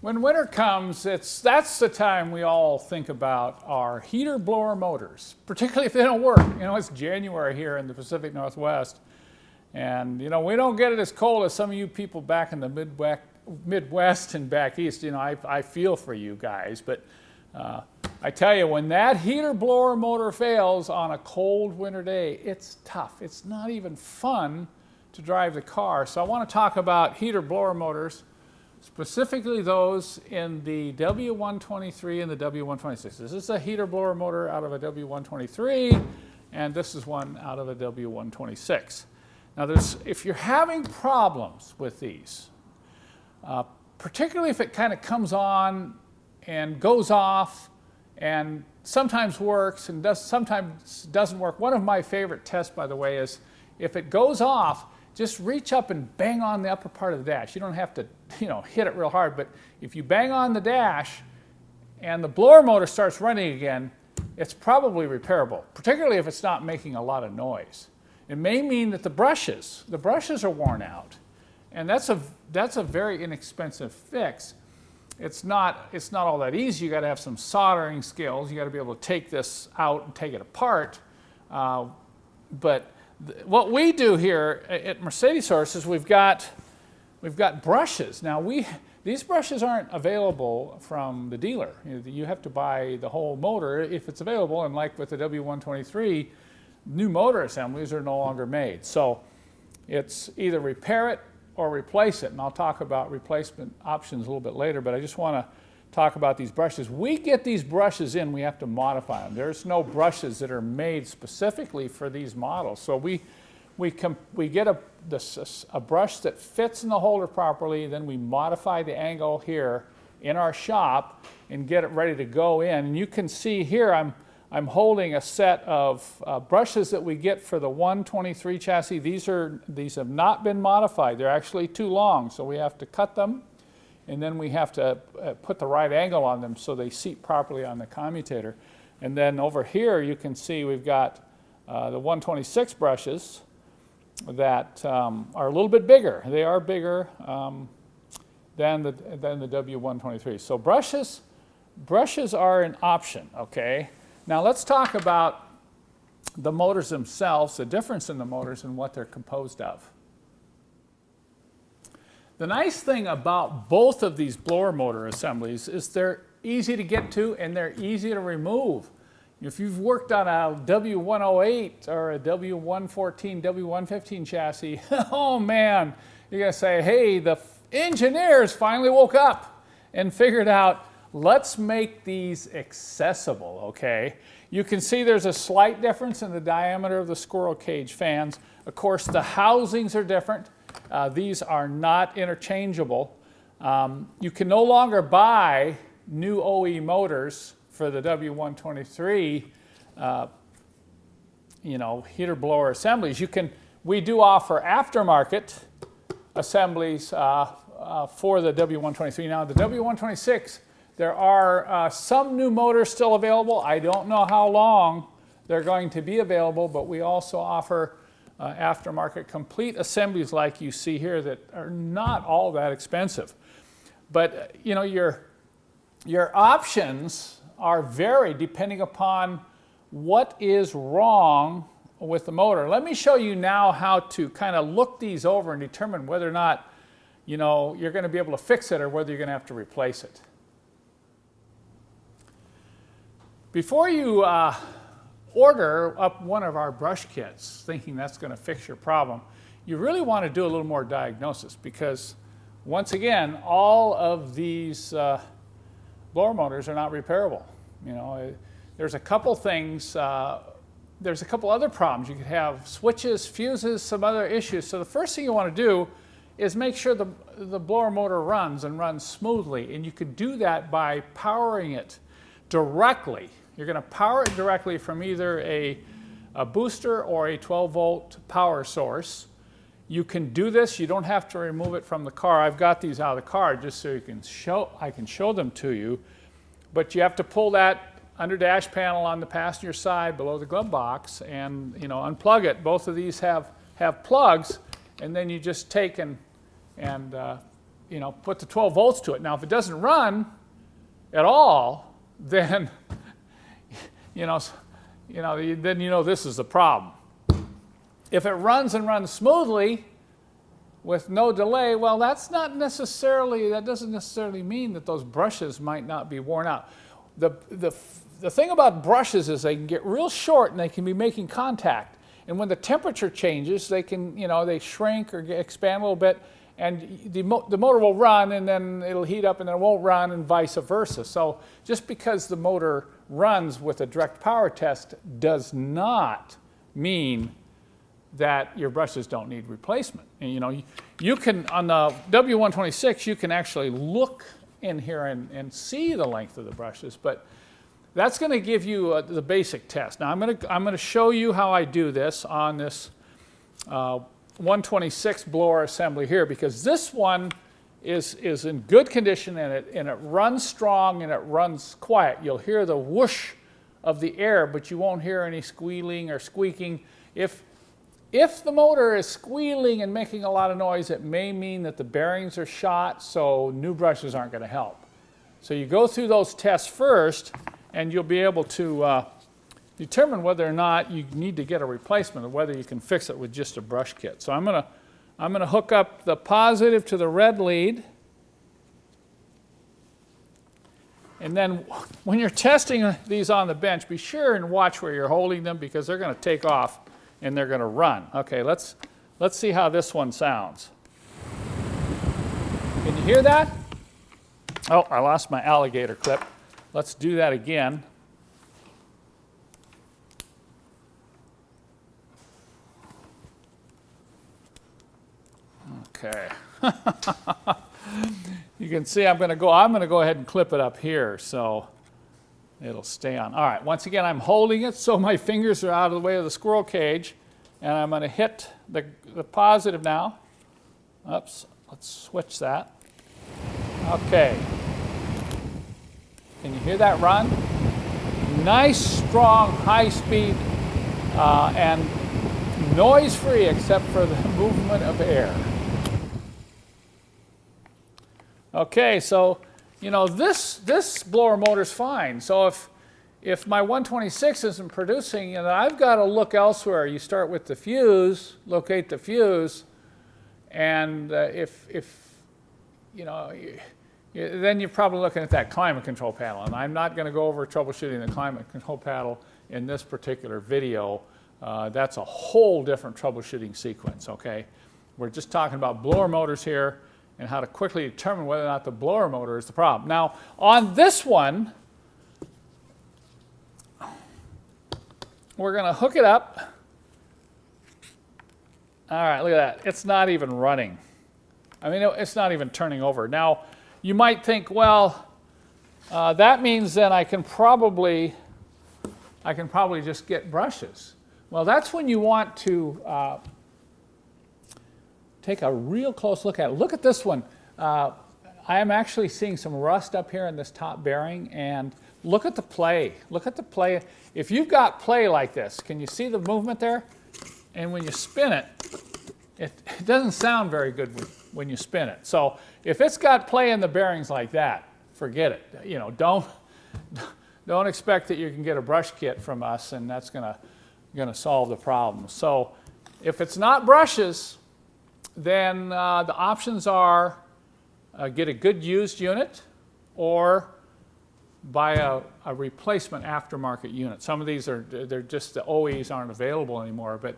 When winter comes, that's the time we all think about our heater blower motors, particularly if they don't work. You know, it's January here in the Pacific Northwest, and you know, we don't get it as cold as some of you people back in the Midwest and back east. You know, I feel for you guys, but I tell you, when that heater blower motor fails on a cold winter day, it's tough. It's not even fun to drive the car. So I want to talk about heater blower motors, specifically those in the W123 and the W126. This is a heater blower motor out of a W123, and this is one out of a W126. Now, if you're having problems with these, particularly if it kind of comes on and goes off and sometimes works and sometimes doesn't work. One of my favorite tests, by the way, is if it goes off, just reach up and bang on the upper part of the dash. You don't have to, you know, hit it real hard, but if you bang on the dash and the blower motor starts running again, it's probably repairable, particularly if it's not making a lot of noise. It may mean that the brushes are worn out, and that's a very inexpensive fix. It's not all that easy. You got to have some soldering skills. You got to be able to take this out and take it apart. But what we do here at Mercedessource is we've got brushes. Now these brushes aren't available from the dealer. You have to buy the whole motor if it's available, and like with the W123, new motor assemblies are no longer made. So it's either repair it or replace it, and I'll talk about replacement options a little bit later, but I just want to talk about these brushes. We get these brushes in, we have to modify them. There's no brushes that are made specifically for these models. So we get a brush that fits in the holder properly, then we modify the angle here in our shop and get it ready to go in. And you can see here I'm holding a set of brushes that we get for the 123 chassis. These have not been modified. They're actually too long, so we have to cut them, and then we have to put the right angle on them so they seat properly on the commutator. And then over here you can see we've got the 126 brushes that are a little bit bigger. They are bigger than the W123. So brushes are an option, okay? Now let's talk about the motors themselves, the difference in the motors and what they're composed of. The nice thing about both of these blower motor assemblies is they're easy to get to and they're easy to remove. If you've worked on a W108 or a W114, W115 chassis, oh man, you're going to say, hey, the engineers finally woke up and figured out, let's make these accessible, okay? You can see there's a slight difference in the diameter of the squirrel cage fans. Of course, the housings are different. These are not interchangeable. You can no longer buy new OE motors for the W123, heater blower assemblies. We do offer aftermarket assemblies for the W123. Now, the W126, there are some new motors still available. I don't know how long they're going to be available, but we also offer aftermarket complete assemblies like you see here that are not all that expensive. But you know, your options are varied depending upon what is wrong with the motor. Let me show you now how to kind of look these over and determine whether or not you're going to be able to fix it or whether you're going to have to replace it. Before you order up one of our brush kits thinking that's going to fix your problem, you really want to do a little more diagnosis, because once again, all of these blower motors are not repairable. There's a couple things, there's a couple other problems. You could have switches, fuses, some other issues. So the first thing you want to do is make sure the blower motor runs and runs smoothly, and you could do that by powering it directly. You're going to power it directly from either a booster or a 12-volt power source. You can do this. You don't have to remove it from the car. I've got these out of the car just so I can show them to you. But you have to pull that under dash panel on the passenger side below the glove box and unplug it. Both of these have plugs, and then you just take and put the 12 volts to it. Now, if it doesn't run at all, then, then this is the problem. If it runs and runs smoothly with no delay, well, that doesn't necessarily mean that those brushes might not be worn out. The thing about brushes is they can get real short and they can be making contact. And when the temperature changes, they can, they shrink or expand a little bit, and the motor will run, and then it'll heat up, and then it won't run, and vice versa. So just because the motor runs with a direct power test does not mean that your brushes don't need replacement. And, you can, on the W126, you can actually look in here and see the length of the brushes, but that's going to give you the basic test. Now I'm going to show you how I do this on this 126 blower assembly here, because this one is in good condition, and it runs strong and it runs quiet. You'll hear the whoosh of the air, but you won't hear any squealing or squeaking. If the motor is squealing and making a lot of noise, it may mean that the bearings are shot, so new brushes aren't going to help. So you go through those tests first, and you'll be able to determine whether or not you need to get a replacement, or whether you can fix it with just a brush kit. So I'm gonna hook up the positive to the red lead. And then when you're testing these on the bench, be sure and watch where you're holding them, because they're going to take off and they're going to run. Okay, let's see how this one sounds. Can you hear that? Oh, I lost my alligator clip. Let's do that again. Okay. You can see I'm going to go ahead and clip it up here so it'll stay on. All right, once again, I'm holding it so my fingers are out of the way of the squirrel cage, and I'm going to hit the positive now. Oops, let's switch that. Okay. Can you hear that run? Nice, strong, high speed, and noise-free except for the movement of air. Okay, so this blower motor's fine. So if my 126 isn't producing, I've got to look elsewhere. You start with the fuse, locate the fuse, and then you're probably looking at that climate control panel. And I'm not going to go over troubleshooting the climate control panel in this particular video. That's a whole different troubleshooting sequence, okay? We're just talking about blower motors here and how to quickly determine whether or not the blower motor is the problem. Now, on this one, we're going to hook it up. All right, look at that. It's not even running. I mean, it's not even turning over. Now, you might think, well, that means then I can probably just get brushes. Well, that's when you want to take a real close look at it. Look at this one. I am actually seeing some rust up here in this top bearing, and look at the play. Look at the play. If you've got play like this, can you see the movement there? And when you spin it, it doesn't sound very good when you spin it. So if it's got play in the bearings like that, forget it. Don't expect that you can get a brush kit from us and that's gonna solve the problem. So if it's not brushes, then the options are get a good used unit or buy a replacement aftermarket unit. Some of these they're just the OEs aren't available anymore, but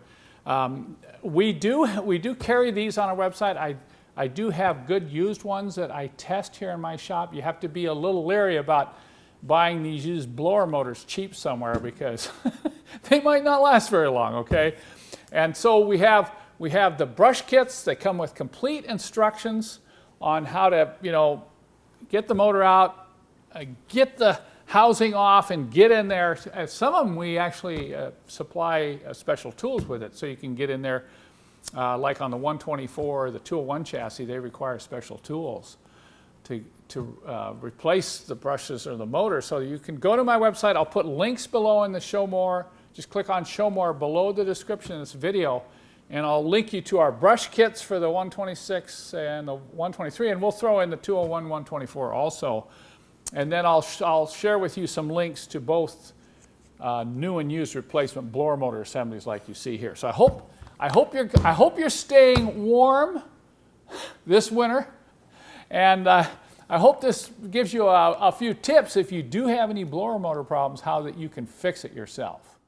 we do carry these on our website. I do have good used ones that I test here in my shop. You have to be a little leery about buying these used blower motors cheap somewhere because they might not last very long, okay? And so we have the brush kits. They come with complete instructions on how to, get the motor out, get the housing off and get in there. Some of them we actually supply special tools with it so you can get in there. Like on the 124, the 201 chassis, they require special tools to replace the brushes or the motor. So you can go to my website. I'll put links below in the Show More. Just click on Show More below the description of this video, And I'll link you to our brush kits for the 126 and the 123, and we'll throw in the 201, 124 also. And then I'll share with you some links to both new and used replacement blower motor assemblies like you see here. So I hope you're staying warm this winter, and I hope this gives you a few tips if you do have any blower motor problems, how that you can fix it yourself.